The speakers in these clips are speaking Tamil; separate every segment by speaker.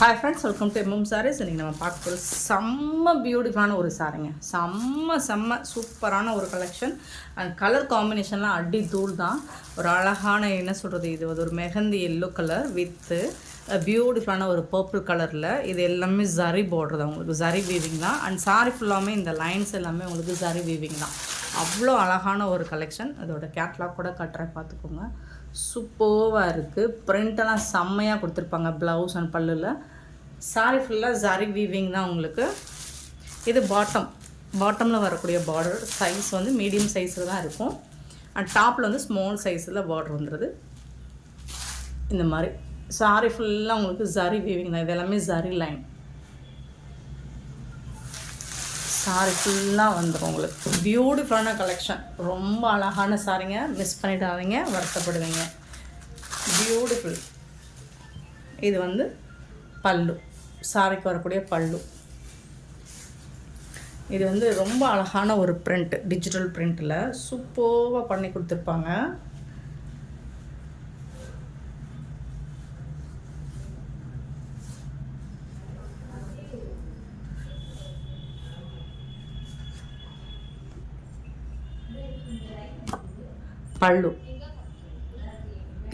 Speaker 1: Hi friends, welcome to MM sarees. இன்றைக்கி நம்ம பார்க்க போகிற செம்ம பியூட்டிஃபுல்லான ஒரு சாரீங்க. செம்ம சூப்பரான ஒரு கலெக்ஷன். அண்ட் கலர் காம்பினேஷன்லாம் அடி தூள் தான். ஒரு அழகான என்ன சொல்கிறது, இது ஒரு மெஹந்தி எல்லோ கலர் வித்து பியூட்டிஃபுல்லான ஒரு பர்பிள் கலரில். இது எல்லாமே ஜரி பார்டர் தான், உங்களுக்கு ஜரி வீவிங் தான். அண்ட் சாரி ஃபுல்லாமே இந்த லைன்ஸ் எல்லாமே உங்களுக்கு ஜரி வீவிங் தான். அவ்வளோ அழகான ஒரு கலெக்ஷன். அதோட கேட்லாக் கூட கட்டுறேன், பார்த்துக்கோங்க. சூப்பராக இருக்குது. பிரிண்டெல்லாம் செம்மையாக கொடுத்துருப்பாங்க. ப்ளவுஸ் அண்ட் பல்லில் சாரி ஃபுல்லாக ஜரி வீவிங் தான் உங்களுக்கு. இது பாட்டமில் வரக்கூடிய பார்டர் சைஸ் வந்து மீடியம் சைஸில் தான் இருக்கும். அண்ட் டாப்பில் வந்து ஸ்மால் சைஸில் பார்டர் வந்துடுது. இந்த மாதிரி சாரி ஃபுல்லாக உங்களுக்கு ஜரி வீவிங் தான். இது எல்லாமே ஜரி லைன். சாரி ஃபுல்லாக வந்துடும் உங்களுக்கு. பியூட்டிஃபுல்லான கலெக்ஷன். ரொம்ப அழகான சாரிங்க. மிஸ் பண்ணிடாதீங்க, வருத்தப்படுவீங்க. பியூட்டிஃபுல். இது வந்து பல்லு, சாரிக்கு வரக்கூடிய பல்லு. இது வந்து ரொம்ப அழகான ஒரு பிரிண்ட், டிஜிட்டல் பிரிண்ட்டில் சூப்பராக பண்ணி கொடுத்துருப்பாங்க. பல்லு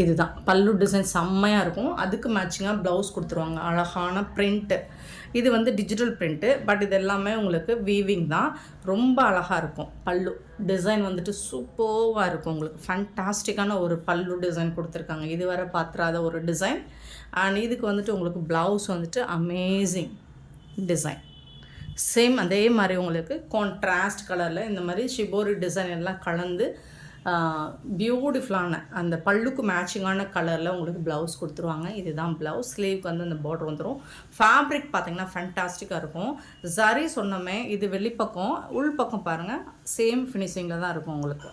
Speaker 1: இதுதான். பல்லு டிசைன் செம்மையாக இருக்கும். அதுக்கு மேட்சிங்காக ப்ளவுஸ் கொடுத்துருவாங்க. அழகான பிரிண்ட்டு. இது வந்து டிஜிட்டல் பிரிண்ட்டு, பட் இது எல்லாமே உங்களுக்கு வீவிங் தான். ரொம்ப அழகாக இருக்கும். பல்லு டிசைன் வந்துட்டு சூப்பராக இருக்கும். உங்களுக்கு ஃபேண்டாஸ்டிக்கான ஒரு பல்லு டிசைன் கொடுத்துருக்காங்க. இதுவரை பார்த்துறாத ஒரு டிசைன். அண்ட் இதுக்கு வந்துட்டு உங்களுக்கு ப்ளவுஸ் வந்துட்டு அமேசிங் டிசைன். சேம் அதே மாதிரி உங்களுக்கு கான்ட்ராஸ்ட் கலரில் இந்த மாதிரி ஷிபோரி டிசைன் எல்லாம் கலந்து பியூட்டிஃபுல்லான அந்த பல்லுக்கு மேட்சிங்கான கலரில் உங்களுக்கு ப்ளவுஸ் கொடுத்துருவாங்க. இதுதான் ப்ளவுஸ். ஸ்லீவ்க்கு வந்து அந்த பார்டர் வந்துடும். ஃபேப்ரிக் பார்த்திங்கன்னா ஃபேண்டாஸ்டிக்காக இருக்கும். சரி சொன்னோமே, இது வெளிப்பக்கம், உள்பக்கம் பாருங்கள் சேம் ஃபினிஷிங்கில் தான் இருக்கும். உங்களுக்கு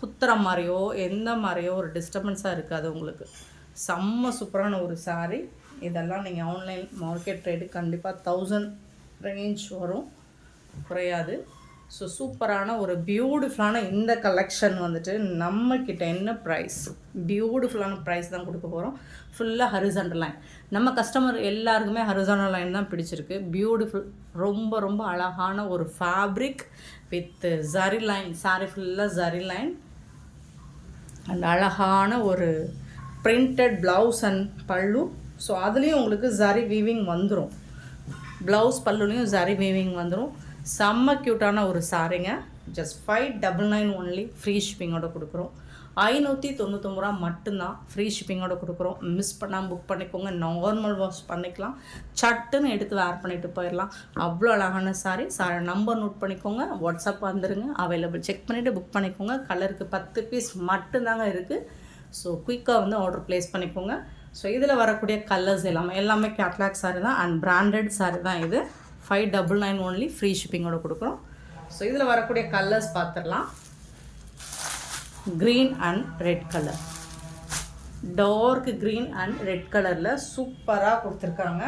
Speaker 1: குத்துற மாதிரியோ எந்த மாதிரியோ ஒரு டிஸ்டர்பன்ஸாக இருக்காது உங்களுக்கு. செம்ம சூப்பரான ஒரு சாரீ. இதெல்லாம் நீங்கள் ஆன்லைன் மார்க்கெட் ரேட்டு கண்டிப்பாக 1000 ரேஞ்ச் வரும், குறையாது. ஸோ சூப்பரான ஒரு பியூட்டிஃபுல்லான இந்த கலெக்ஷன் வந்துட்டு நம்மக்கிட்ட என்ன ப்ரைஸ், பியூட்டிஃபுல்லான ப்ரைஸ் தான் கொடுக்க போகிறோம். ஃபுல்லாக ஹரிசாண்டல் லைன். நம்ம கஸ்டமர் எல்லாருக்குமே ஹரிசாண்டல் லைன் தான் பிடிச்சிருக்கு. பியூட்டிஃபுல், ரொம்ப அழகான ஒரு fabric with zari line. Sorry ஃபுல்லாக ஜரி லைன் அண்ட் அழகான ஒரு பிரிண்டட் ப்ளவுஸ் அண்ட் பல்லு. ஸோ அதுலேயும் உங்களுக்கு ஜரி வீவிங் வந்துடும். ப்ளவுஸ் பல்லுலேயும் ஜரி வீவிங் வந்துடும். செம்ம க்யூட்டான ஒரு சாரிங்க. Just 599 only. ஃப்ரீ ஷிப்பிங்கோட கொடுக்குறோம். 599 ரூபா மட்டும்தான் ஃப்ரீ ஷிப்பிங்கோட கொடுக்குறோம். மிஸ் பண்ணாமல் புக் பண்ணிக்கோங்க. நார்மல் வாஷ் பண்ணிக்கலாம், சட்டுன்னு எடுத்து வேர் பண்ணிவிட்டு போயிடலாம். அவ்வளோ அழகான சாரி. நம்பர் நோட் பண்ணிக்கோங்க, வாட்ஸ்அப் வந்துடுங்க. அவைலபிள் செக் பண்ணிவிட்டு புக் பண்ணிக்கோங்க. கலருக்கு 10 பீஸ் மட்டும்தாங்க இருக்குது. ஸோ குயிக்காக வந்து ஆர்டர் ப்ளேஸ் பண்ணிக்கோங்க. ஸோ இதில் வரக்கூடிய கலர்ஸ் எல்லாமே கேட்லாக் சாரி தான் அண்ட் பிராண்டட் சாரி தான். இது 599 ஒன்லி. ஃப்ரீ ஷிப்பிங்கோட கொடுக்குறோம். ஸோ இதில் வரக்கூடிய கலர்ஸ் பார்த்துடலாம். Green and red colour, dark green and red கலரில் சூப்பராக கொடுத்துருக்காங்க.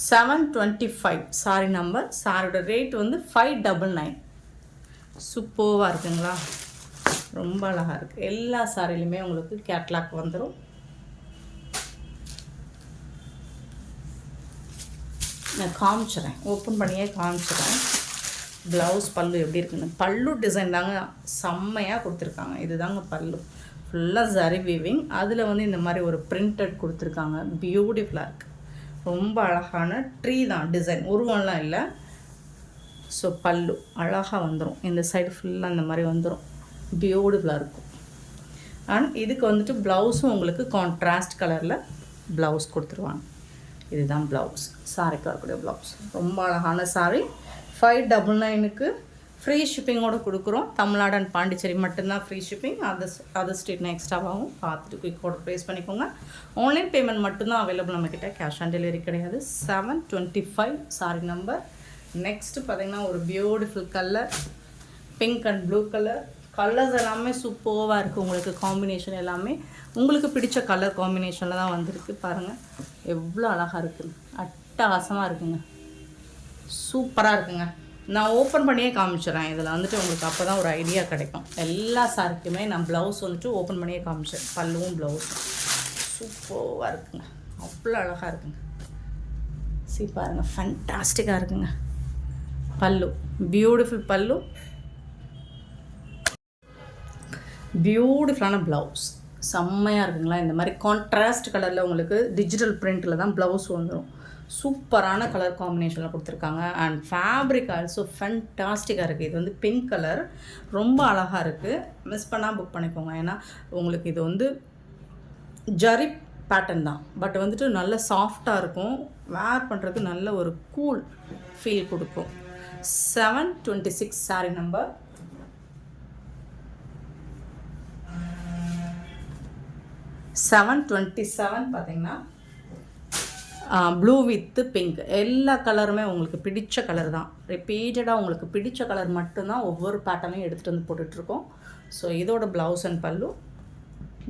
Speaker 1: 725 சாரி நம்பர். சாரியோட ரேட் வந்து 599. சூப்பராக இருக்குங்களா? ரொம்ப அழகாக இருக்குது. எல்லா சாரிலையுமே உங்களுக்கு கேட்லாக் வந்துடும். நான் காமிச்சிடறேன், ஓப்பன் பண்ணியே காமிச்சிடறேன். ப்ளவுஸ் பல்லு எப்படி இருக்குன்னு. பல்லு டிசைன் தாங்க செம்மையாக கொடுத்துருக்காங்க. இது தாங்க பல்லு. ஃபுல்லாக ஜரி வீவிங். அதில் வந்து இந்த மாதிரி ஒரு பிரிண்டட் கொடுத்துருக்காங்க. பியூட்டிஃபுல்லாக இருக்குது. ரொம்ப அழகான ட்ரீ தான் டிசைன், உருவம்லாம் இல்லை. ஸோ பல்லு அழகாக வந்துடும். இந்த சைடு ஃபுல்லாக இந்த மாதிரி வந்துடும். பியூட்டிஃபுல்லாக இருக்கும். அண்ட் இதுக்கு வந்துட்டு ப்ளவுஸும் உங்களுக்கு கான்ட்ராஸ்ட் கலரில் ப்ளவுஸ் கொடுத்துருவாங்க. இதுதான் ப்ளவுஸ். சாரிக்கு வரக்கூடிய ப்ளவுஸ். ரொம்ப அழகான சாரி. 599க்கு ஃப்ரீ ஷிப்பிங்கோடு கொடுக்குறோம். தமிழ்நாடு அண்ட் பாண்டிச்சேரி மட்டும்தான் ஃப்ரீ ஷிப்பிங். அதர் ஸ்டேட்னா எக்ஸ்ட்ராவாகவும் பார்த்துட்டு குயிக் ஆர்டர் ப்ளேஸ் பண்ணிக்கோங்க. ஆன்லைன் பேமெண்ட் மட்டும்தான் அவைலபிள் நம்மக்கிட்ட. கேஷ் ஆன் டெலிவரி கிடையாது. 725 சாரி நம்பர். நெக்ஸ்ட்டு பார்த்திங்கன்னா ஒரு beautiful colour, pink and blue colour. Colours எல்லாமே சூப்பராக இருக்குது. உங்களுக்கு காம்பினேஷன் எல்லாமே உங்களுக்கு பிடிச்ச கலர் காம்பினேஷனில் தான் வந்திருக்கு. பாருங்கள் எவ்வளோ அழகாக இருக்குது. அட்டகாசமாக இருக்குங்க. சூப்பராக இருக்குங்க. நான் ஓப்பன் பண்ணியே காமிச்சிடறேன். இதில் வந்துட்டு உங்களுக்கு அப்போ தான் ஒரு ஐடியா கிடைக்கும். எல்லா சாரிக்குமே நான் ப்ளவுஸ் வந்துட்டு ஓப்பன் பண்ணியே காமிச்சேன். பல்லுவும் ப்ளவுஸும் சூப்பராக இருக்குங்க, அவ்வளோ அழகாக இருக்குங்க. பாருங்கள், ஃபேண்டாஸ்டிக்காக இருக்குங்க. பல்லு பியூட்டிஃபுல் பல்லு, பியூட்டிஃபுல்லான ப்ளவுஸ், செம்மையாக இருக்குங்களா. இந்த மாதிரி கான்ட்ராஸ்ட் கலரில் உங்களுக்கு டிஜிட்டல் பிரிண்டில் தான் ப்ளவுஸ் வந்துடும். சூப்பரான கலர் காம்பினேஷனில் கொடுத்துருக்காங்க. அண்ட் ஃபேப்ரிக் ஆல்சோ ஃபேண்டாஸ்டிக்காக இருக்குது. இது வந்து பிங்க் கலர், ரொம்ப அழகாக இருக்குது. மிஸ் பண்ணால் புக் பண்ணிக்கோங்க. ஏன்னா உங்களுக்கு இது வந்து ஜரி பேட்டர்ன் தான், பட் வந்துட்டு நல்ல சாஃப்டாக இருக்கும். வேர் பண்ணுறதுக்கு நல்ல ஒரு கூல் ஃபீல் கொடுக்கும். 726 சாரி நம்பர். பார்த்தீங்கன்னா ப்ளூ வித்து பிங்க், எல்லா கலருமே உங்களுக்கு பிடிச்ச கலர் தான். ரிப்பீட்டடாக உங்களுக்கு பிடிச்ச கலர் மட்டும்தான் ஒவ்வொரு பேட்டர்னையும் எடுத்துகிட்டு வந்து போட்டுட்ருக்கோம். ஸோ இதோட ப்ளவுஸ் அண்ட் பல்லு,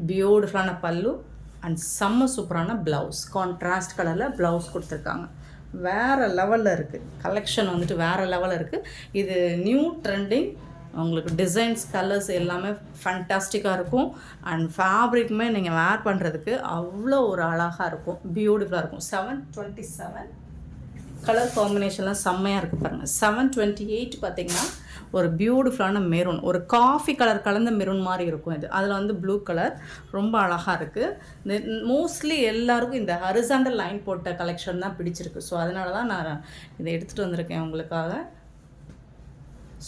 Speaker 1: பியூட்டிஃபுல்லான பல்லு அண்ட் செம்ம சூப்பரான ப்ளவுஸ். கான்ட்ராஸ்ட் கலரில் ப்ளவுஸ் கொடுத்துருக்காங்க. வேறு லெவலில் இருக்குது. கலெக்ஷன் வந்துட்டு வேறு லெவலில் இருக்குது. இது நியூ ட்ரெண்டிங். உங்களுக்கு டிசைன்ஸ், கலர்ஸ் எல்லாமே ஃபேண்டாஸ்டிக்காக இருக்கும். அண்ட் ஃபேப்ரிக்குமே நீங்கள் வேர் பண்ணுறதுக்கு அவ்வளோ ஒரு அழகாக இருக்கும், பியூட்டிஃபுல்லாக இருக்கும். 727 கலர் காம்பினேஷன்லாம் செம்மையாக இருக்குது பாருங்கள். 728 பார்த்திங்கன்னா ஒரு பியூட்டிஃபுல்லான மெரூன், ஒரு காஃபி கலர் கலந்த மெரூன் மாதிரி இருக்கும் இது. அதில் வந்து ப்ளூ கலர் ரொம்ப அழகாக இருக்குது. மோஸ்ட்லி எல்லாருக்கும் இந்த ஹரிசாண்டல் லைன் போட்ட கலெக்ஷன் தான் பிடிச்சிருக்கு. ஸோ அதனால தான் நான் இதை எடுத்துகிட்டு வந்திருக்கேன் உங்களுக்காக.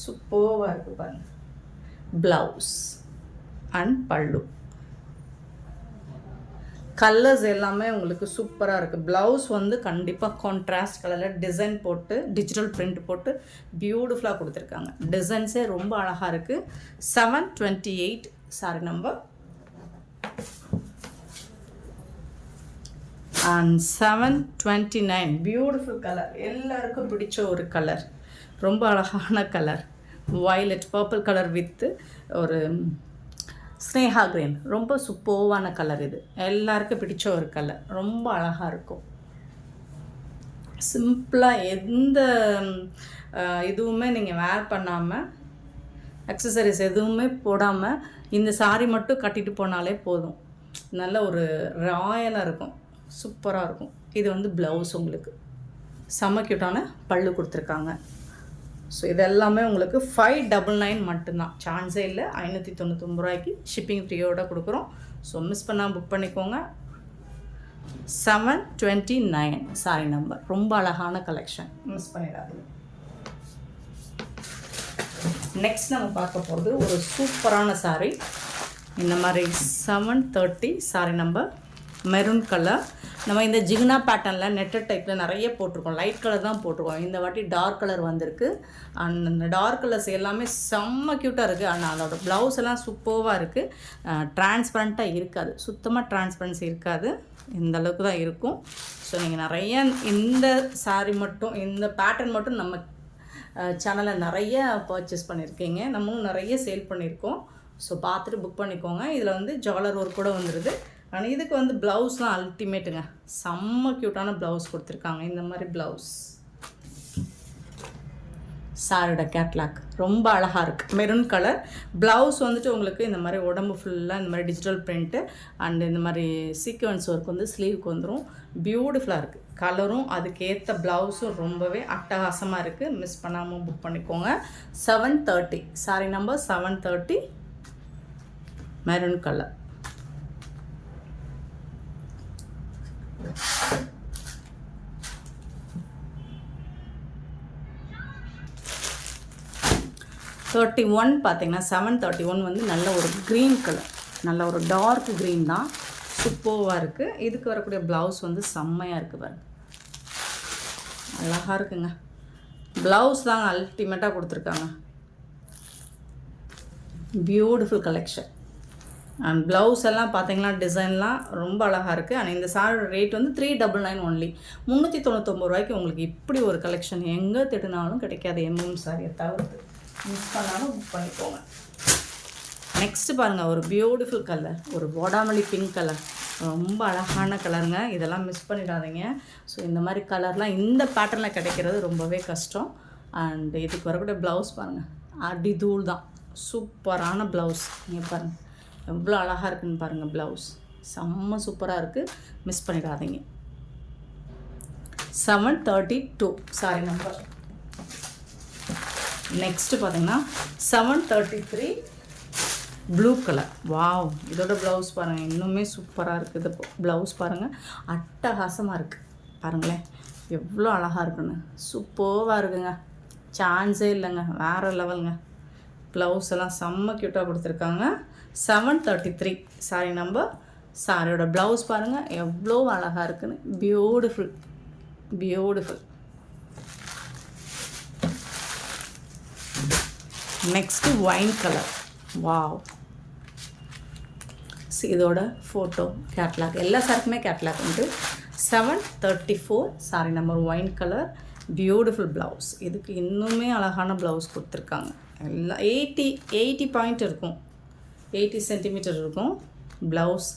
Speaker 1: சூப்பராக இருக்குது பாருங்கள். ப்ளவுஸ் அண்ட் பல்லு, கலர்ஸ் எல்லாமே உங்களுக்கு சூப்பராக இருக்குது. ப்ளவுஸ் வந்து கண்டிப்பாக கான்ட்ராஸ்ட் கலரில் டிசைன் போட்டு டிஜிட்டல் பிரிண்ட் போட்டு பியூட்டிஃபுல்லாக கொடுத்துருக்காங்க. டிசைன்ஸே ரொம்ப அழகாக இருக்குது. 728 sorry number. And 729 beautiful colour, எல்லாருக்கும் பிடிச்ச ஒரு கலர், ரொம்ப அழகான colour. Violet purple colour with ஒரு ஸ்னேஹா கிரீன், ரொம்ப சூப்பர்வான கலர். இது எல்லாருக்கும் பிடிச்ச ஒரு கலர், ரொம்ப அழகாக இருக்கும். சிம்பிளாக எந்த இதுவுமே நீங்கள் வேர் பண்ணாமல், அக்சசரிஸ் எதுவுமே போடாமல் இந்த சாரி மட்டும் கட்டிட்டு போனாலே போதும். நல்ல ஒரு ராயலாக இருக்கும், சூப்பராக இருக்கும். இது வந்து ப்ளவுஸ், உங்களுக்கு செம்ம க்யூட்டான பல்லு கொடுத்துருக்காங்க. ஸோ இதெல்லாமே உங்களுக்கு 599 மட்டும்தான், சான்ஸே இல்லை. 599 ரூபாய்க்கு ஷிப்பிங் ஃப்ரீயோடு கொடுக்குறோம். ஸோ மிஸ் பண்ணால் புக் பண்ணிக்கோங்க. 729 சாரி நம்பர். ரொம்ப அழகான கலெக்ஷன், மிஸ் பண்ணிடாதீங்க. நெக்ஸ்ட் நம்ம பார்க்க போகிறது ஒரு சூப்பரான சாரி. இந்த மாதிரி 730 சாரி நம்பர், மெரூன் கலர். நம்ம இந்த ஜிகினா பேட்டர்னில் நெட்டட் டைப்பில் நிறைய போட்டிருக்கோம். லைட் கலர் தான் போட்டிருக்கோம். இந்த வாட்டி டார்க் கலர் வந்திருக்கு. அண்ட் அந்த டார்க் கலர்ஸ் எல்லாமே செம்ம க்யூட்டாக இருக்குது. ஆனால் அதோட ப்ளவுஸ் எல்லாம் சூப்பராக இருக்குது. டிரான்ஸ்பரண்ட்டாக இருக்காது, சுத்தமாக டிரான்ஸ்பரன்சி இருக்காது. இந்த அளவுக்கு தான் இருக்கும். ஸோ நீங்கள் நிறைய இந்த சாரீ மட்டும், இந்த பேட்டர்ன் மட்டும் நம்ம சேனலில் நிறைய பர்ச்சேஸ் பண்ணியிருக்கீங்க. நம்மளும் நிறைய சேல் பண்ணியிருக்கோம். ஸோ பார்த்துட்டு புக் பண்ணிக்கோங்க. இதில் வந்து ஜாலர் ஒர்க் கூட வந்துடுது. ஆனால் இதுக்கு வந்து ப்ளவுஸ்லாம் அல்டிமேட்டுங்க, செம்ம க்யூட்டான ப்ளவுஸ் கொடுத்துருக்காங்க. இந்த மாதிரி ப்ளவுஸ், சாரோட கேட்லாக் ரொம்ப அழகாக இருக்குது. மெரூன் கலர் ப்ளவுஸ் வந்துட்டு உங்களுக்கு இந்த மாதிரி உடம்பு ஃபுல்லாக இந்த மாதிரி டிஜிட்டல் பிரிண்ட்டு அண்ட் இந்த மாதிரி சீக்வன்ஸ் ஒர்க் வந்து ஸ்லீவுக்கு வந்துடும். பியூட்டிஃபுல்லாக இருக்குது. கலரும் அதுக்கேற்ற ப்ளவுஸும் ரொம்பவே அட்டகாசமாக இருக்குது. மிஸ் பண்ணாமல் புக் பண்ணிக்கோங்க. 730 சாரி நம்பர் 730 மெரூன் கலர். பார்த்தீங்கன்னா 731 வந்து நல்ல ஒரு க்ரீன் கலர், நல்ல ஒரு டார்க் க்ரீன் தான், சூப்பராக இருக்குது. இதுக்கு வரக்கூடிய ப்ளவுஸ் வந்து செம்மையாக இருக்குது பாருங்க, அழகாக இருக்குங்க. ப்ளவுஸ் தாங்க அல்டிமேட்டாக கொடுத்துருக்காங்க. Beautiful collection. அண்ட் ப்ளவுஸ் எல்லாம் பார்த்தீங்கன்னா டிசைன்லாம் ரொம்ப அழகாக இருக்குது. ஆனால் இந்த சாரோட ரேட் வந்து 399 ஒன்லி. 399 ரூபாய்க்கு உங்களுக்கு இப்படி ஒரு கலெக்ஷன் எங்கே தேடினாலும் கிடைக்காது. எம்எம் சாரியை தவிர்த்து மிஸ் பண்ணாலும் புக் பண்ணிக்கோங்க. நெக்ஸ்ட்டு பாருங்கள், ஒரு பியூட்டிஃபுல் கலர், ஒரு போடாமல்லி பிங்க் கலர், ரொம்ப அழகான கலருங்க. இதெல்லாம் மிஸ் பண்ணிடாதீங்க. ஸோ இந்த மாதிரி கலர்லாம் இந்த பேட்டர்னில் கிடைக்கிறது ரொம்பவே கஷ்டம். அண்ட் இதுக்கு வரக்கூடிய ப்ளவுஸ் பாருங்கள், அடி தூள் தான், சூப்பரான ப்ளவுஸ். நீங்கள் பாருங்கள் எவ்வளோ அழகாக இருக்குன்னு பாருங்கள் ப்ளவுஸ். செம்ம சூப்பராக இருக்குது, மிஸ் பண்ணிடாதீங்க. 732 சாரி நம்பர். நெக்ஸ்ட்டு பார்த்தீங்கன்னா 733 ப்ளூ கலர். வாவ், இதோட ப்ளவுஸ் பாருங்கள், இன்னுமே சூப்பராக இருக்குது. இது ப்ளவுஸ் பாருங்கள், அட்டகாசமாக இருக்குது. பாருங்களேன் எவ்வளோ அழகாக இருக்குன்னு, சூப்பராக இருக்குங்க, சான்ஸே இல்லைங்க, வேறு லெவலுங்க. ப்ளவுஸ் எல்லாம் செம்ம க்யூட்டாக கொடுத்துருக்காங்க. 733 சாரி நம்பர். சாரியோட ப்ளவுஸ் பாருங்கள் எவ்வளோ அழகாக இருக்குன்னு, beautiful beautiful. Next wine colour. Wow, இதோட ஃபோட்டோ கேட்லாக், எல்லா சாரிக்குமே கேட்லாக் உண்டு. 734 sorry number, wine colour, beautiful blouse. இதுக்கு இன்னுமே அழகான ப்ளவுஸ் கொடுத்துருக்காங்க. எல்லாம் 80 பாயிண்ட் இருக்கும், 80 சென்டிமீட்டர் இருக்கும் ப்ளவுஸ்.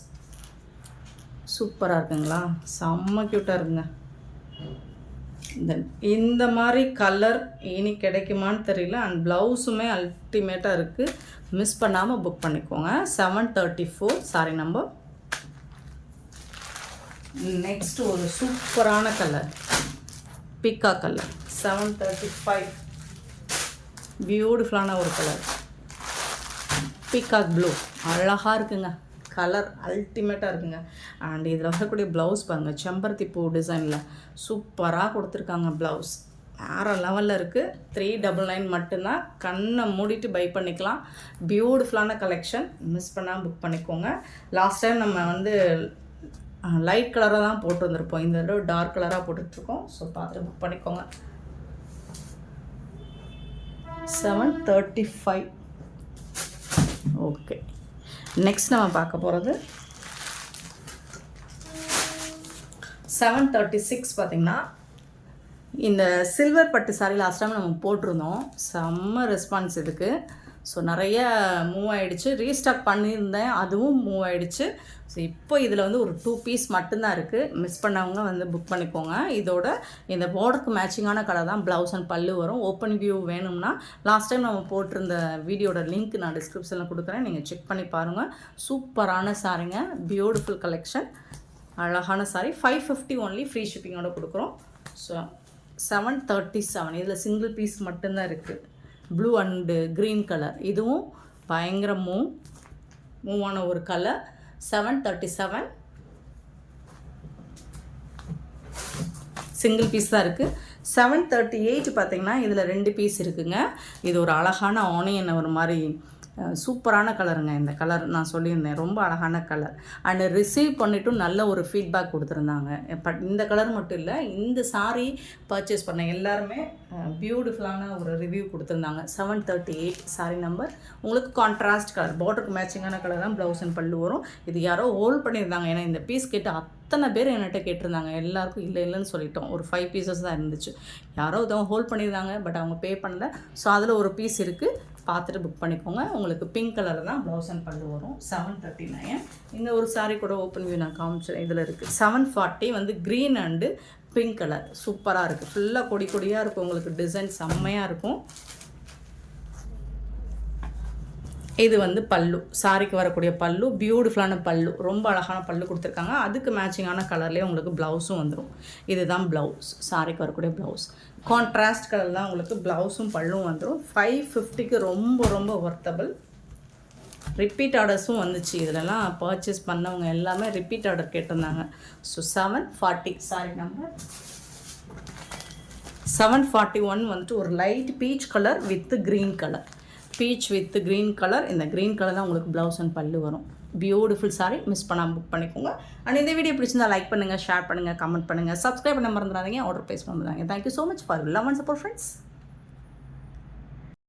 Speaker 1: சூப்பராக இருக்குங்களா, செம்ம க்யூட்டாக இருக்குங்க. இந்த மாதிரி கலர் இனி கிடைக்குமான்னு தெரியல. அண்ட் ப்ளவுஸுமே அல்டிமேட்டாக இருக்குது, மிஸ் பண்ணாமல் புக் பண்ணிக்கோங்க. 734 சாரி நம்பர். நெக்ஸ்ட் ஒரு சூப்பரான கலர், பிக்கா கலர். 735 பியூட்டிஃபுல்லான ஒரு கலர், பீகாக் ப்ளூ. அழகாக இருக்குங்க, கலர் அல்டிமேட்டாக இருக்குங்க. அண்ட் இதில் வரக்கூடிய ப்ளவுஸ் பாருங்கள், செம்பருத்தி பூ டிசைனில் சூப்பராக கொடுத்துருக்காங்க. ப்ளவுஸ் வேறு லெவலில் இருக்குது. 399 மட்டும்தான், கண்ணை மூடிட்டு பை பண்ணிக்கலாம். பியூட்டிஃபுல்லான கலெக்ஷன், மிஸ் பண்ணாமல் புக் பண்ணிக்கோங்க. லாஸ்ட் டைம் நம்ம வந்து லைட் கலராக தான் போட்டு வந்திருப்போம், இந்த தடவை டார்க் கலராக போட்டுட்ருக்கோம். ஸோ பார்த்துட்டு புக் பண்ணிக்கோங்க. 735. ஓகே, நெக்ஸ்ட் நம்ம பார்க்க போகிறது 736. பார்த்திங்கன்னா இந்த சில்வர் பட்டு சாரி லாஸ்ட் டைம் நம்ம போட்டிருந்தோம், செம்ம ரெஸ்பான்ஸ் இதுக்கு. ஸோ நிறைய மூவ் ஆகிடுச்சு, ரீஸ்டாக் பண்ணியிருந்தேன், அதுவும் மூவ் ஆகிடுச்சு. ஸோ இப்போ இதில் வந்து ஒரு 2 பீஸ் மட்டும்தான் இருக்குது, மிஸ் பண்ணவங்க வந்து புக் பண்ணிக்கோங்க. இதோட இந்த பார்டருக்கு மேட்சிங்கான கலர் தான் ப்ளவுஸ் அண்ட் பல்லு வரும். ஓப்பன் வியூ வேணும்னா லாஸ்ட் டைம் நம்ம போட்டிருந்த வீடியோட லிங்க் நான் டிஸ்கிரிப்ஷனில் கொடுக்குறேன், நீங்கள் செக் பண்ணி பாருங்கள். சூப்பரான சாரிங்க, பியூட்டிஃபுல் கலெக்ஷன், அழகான சாரி. 550 ஒன்லி, ஃப்ரீ ஷிப்பிங்கோட கொடுக்குறோம். ஸோ 737 இதில் சிங்கிள் பீஸ் மட்டும்தான் இருக்குது. ப்ளூ அண்டு க்ரீன் கலர், இதுவும் பயங்கர மூவான ஒரு கலர். 737 சிங்கிள் பீஸ் தான் இருக்குது. 738 பார்த்திங்கன்னா இதில் 2 பீஸ் இருக்குங்க. இது ஒரு அழகான ஆனியன் ஒரு மாதிரி சூப்பரான கலருங்க. இந்த கலர் நான் சொல்லியிருந்தேன், ரொம்ப அழகான கலர். அண்டு ரிசீவ் பண்ணிவிட்டும் நல்ல ஒரு ஃபீட்பேக் கொடுத்துருந்தாங்க. பட் இந்த கலர் மட்டும் இல்லை, இந்த சாரீ பர்ச்சேஸ் பண்ண எல்லாருமே பியூட்டிஃபுல்லான ஒரு ரிவ்யூ கொடுத்துருந்தாங்க. 738 சாரி நம்பர். உங்களுக்கு கான்ட்ராஸ்ட் கலர், பார்டருக்கு மேட்சிங்கான கலர் தான் ப்ளவுஸ் அண்ட் பல்லு வரும். இது யாரோ ஹோல்ட் பண்ணியிருந்தாங்க, ஏன்னா இந்த பீஸ் கேட்டு அத்தனை பேர் என்கிட்ட கேட்டிருந்தாங்க. எல்லாருக்கும் இல்லைன்னு சொல்லிட்டோம், ஒரு 5 பீசஸ் தான் இருந்துச்சு. யாரோ இதவங்க ஹோல்ட் பண்ணியிருந்தாங்க, பட் அவங்க பே பண்ணல. ஸோ அதில் ஒரு பீஸ் இருக்குது, பார்த்துட்டு புக் பண்ணிக்கோங்க. உங்களுக்கு பிங்க் கலர் தான் ப்ளவுஸ் அண்ட் பல்லு வரும். 739. இந்த ஒரு சாரீ கூட ஓப்பன் வியூ நான் காமிச்சேன், இதில் இருக்குது. 740 வந்து க்ரீன் அண்டு பிங்க் கலர், சூப்பராக இருக்குது. ஃபுல்லாக கொடி கொடியாக இருக்கும், உங்களுக்கு டிசைன் செம்மையாக இருக்கும். இது வந்து பல்லு, சாரிக்கு வரக்கூடிய பல்லு, பியூட்டிஃபுல்லான பல்லு, ரொம்ப அழகான பல்லு கொடுத்துருக்காங்க. அதுக்கு மேட்சிங்கான கலர்லேயே உங்களுக்கு ப்ளவுஸும் வந்துடும். இதுதான் ப்ளவுஸ், சாரிக்கு வரக்கூடிய ப்ளவுஸ். கான்ட்ராஸ்ட் கலர் தான் உங்களுக்கு ப்ளவுஸும் பல்லும் வந்துடும். 550க்கு ரொம்ப ரொம்ப ஒர்த்தபிள். ரிப்பீட் ஆர்டர்ஸும் வந்துச்சு, இதிலலாம் பர்ச்சேஸ் பண்ணவங்க எல்லாமே ரிப்பீட் ஆர்டர் கேட்டிருந்தாங்க. So 740 sorry number. 741 வந்துட்டு ஒரு light peach colour with green colour, beach with green colour. இந்த க்ரீன் கலர் தான் உங்களுக்கு ப்ளவுஸ் அண்ட் பல்லு வரும். பியூட்டிஃபுல் சாரி, மிஸ் பண்ணாமல் புக் பண்ணிக்கோங்க. அண்ட் இந்த வீடியோ பிடிச்சிருந்தா லைக் பண்ணுங்கள், ஷேர் பண்ணுங்கள், கமெண்ட் பண்ணுங்கள், சப்ஸ்கிரைப் பண்ண மறந்துடாதீங்க, ஆர்டர் ப்ளேஸ் பண்ணுறாங்க. Thank you so much for love and support friends.